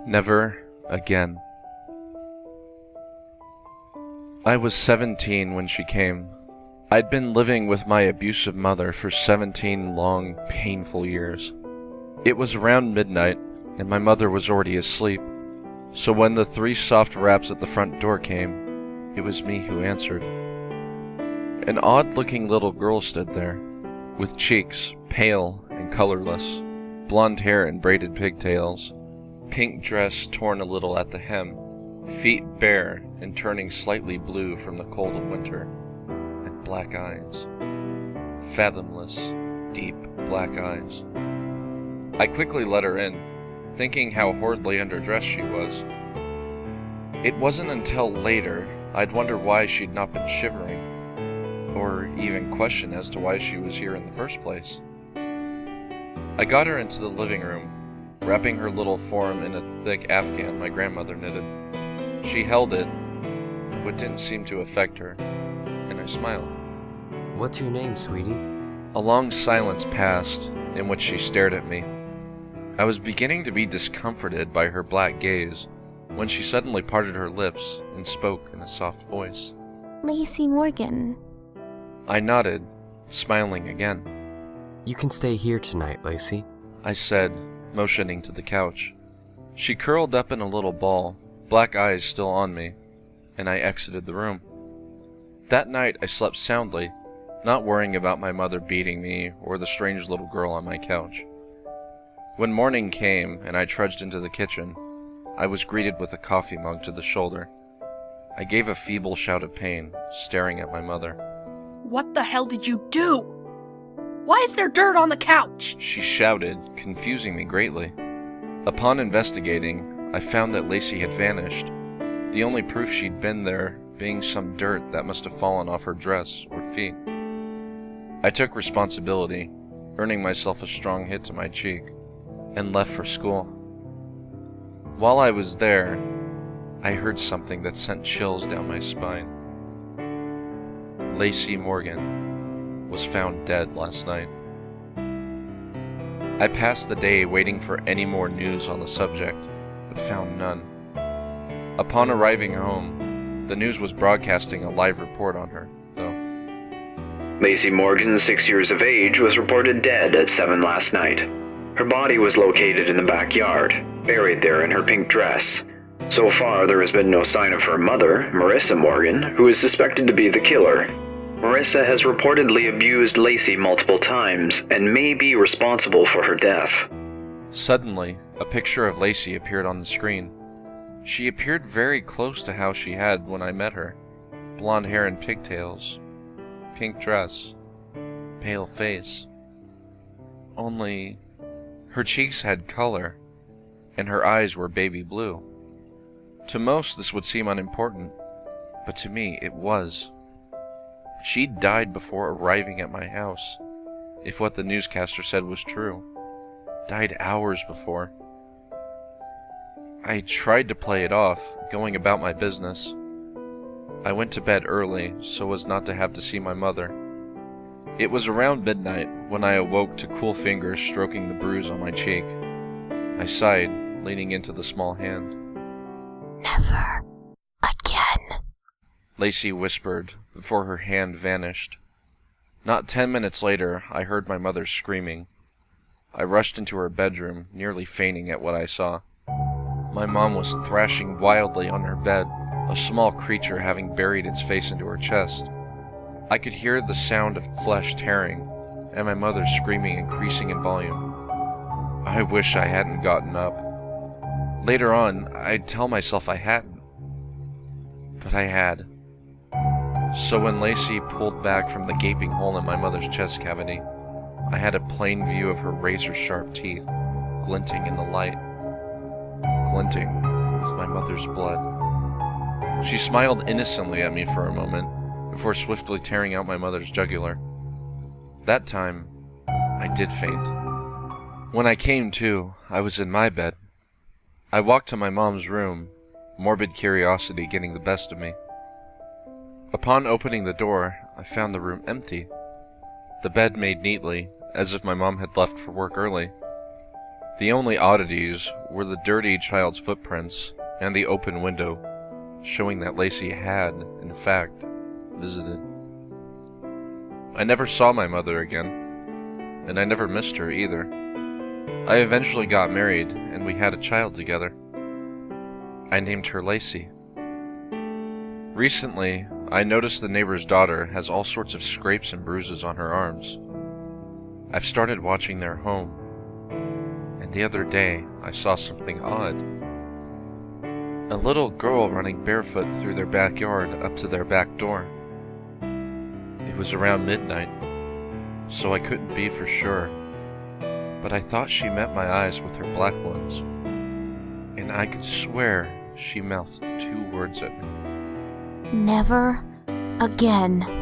Never again. I was 17 when she came. I'd been living with my abusive mother for 17 long, painful years. It was around midnight, and my mother was already asleep, so when the 3 soft raps at the front door came, it was me who answered. An odd-looking little girl stood there, with cheeks pale and colorless, blonde hair and braided pigtails, pink dress torn a little at the hem, feet bare and turning slightly blue from the cold of winter, and black eyes. Fathomless, deep black eyes. I quickly let her in, thinking how horridly underdressed she was. It wasn't until later I'd wonder why she'd not been shivering, or even question as to why she was here in the first place. I got her into the living room, wrapping her little form in a thick afghan my grandmother knitted. She held it, though it didn't seem to affect her, and I smiled. What's your name, sweetie? A long silence passed, in which she stared at me. I was beginning to be discomforted by her black gaze, when she suddenly parted her lips and spoke in a soft voice. Lacy Morgan. I nodded, smiling again. You can stay here tonight, Lacy, I said, motioning to the couch. She curled up in a little ball, black eyes still on me, and I exited the room. That night I slept soundly, not worrying about my mother beating me or the strange little girl on my couch. When morning came and I trudged into the kitchen, I was greeted with a coffee mug to the shoulder. I gave a feeble shout of pain, staring at my mother. What the hell did you do? Why is there dirt on the couch? She shouted, confusing me greatly. Upon investigating, I found that Lacy had vanished, the only proof she'd been there being some dirt that must have fallen off her dress or feet. I took responsibility, earning myself a strong hit to my cheek, and left for school. While I was there, I heard something that sent chills down my spine. Lacy Morgan was found dead last night. I passed the day waiting for any more news on the subject, but found none. Upon arriving home, the news was broadcasting a live report on her, though. Lacy Morgan, 6 years of age, was reported dead at 7 last night. Her body was located in the backyard, buried there in her pink dress. So far, there has been no sign of her mother, Marissa Morgan, who is suspected to be the killer. Marissa has reportedly abused Lacy multiple times and may be responsible for her death. Suddenly, a picture of Lacy appeared on the screen. She appeared very close to how she had when I met her. Blonde hair and pigtails, pink dress, pale face. Only, her cheeks had color, and her eyes were baby blue. To most, this would seem unimportant, but to me, it was. She died before arriving at my house, if what the newscaster said was true. Died hours before. I tried to play it off, going about my business. I went to bed early, so as not to have to see my mother. It was around midnight when I awoke to cool fingers stroking the bruise on my cheek. I sighed, leaning into the small hand. Never again, Lacy whispered before her hand vanished. Not 10 minutes later, I heard my mother screaming. I rushed into her bedroom, nearly fainting at what I saw. My mom was thrashing wildly on her bed, a small creature having buried its face into her chest. I could hear the sound of flesh tearing, and my mother screaming increasing in volume. I wish I hadn't gotten up. Later on, I'd tell myself I hadn't. But I had. So when Lacy pulled back from the gaping hole in my mother's chest cavity, I had a plain view of her razor-sharp teeth, glinting in the light. Glinting with my mother's blood. She smiled innocently at me for a moment, before swiftly tearing out my mother's jugular. That time, I did faint. When I came to, I was in my bed. I walked to my mom's room, morbid curiosity getting the best of me. Upon opening the door, I found the room empty. The bed made neatly, as if my mom had left for work early. The only oddities were the dirty child's footprints and the open window, showing that Lacy had, in fact, visited. I never saw my mother again, and I never missed her either. I eventually got married, and we had a child together. I named her Lacy. Recently, I noticed the neighbor's daughter has all sorts of scrapes and bruises on her arms. I've started watching their home, and the other day I saw something odd. A little girl running barefoot through their backyard up to their back door. It was around midnight, so I couldn't be for sure, but I thought she met my eyes with her black ones, and I could swear she mouthed 2 words at me. Never again.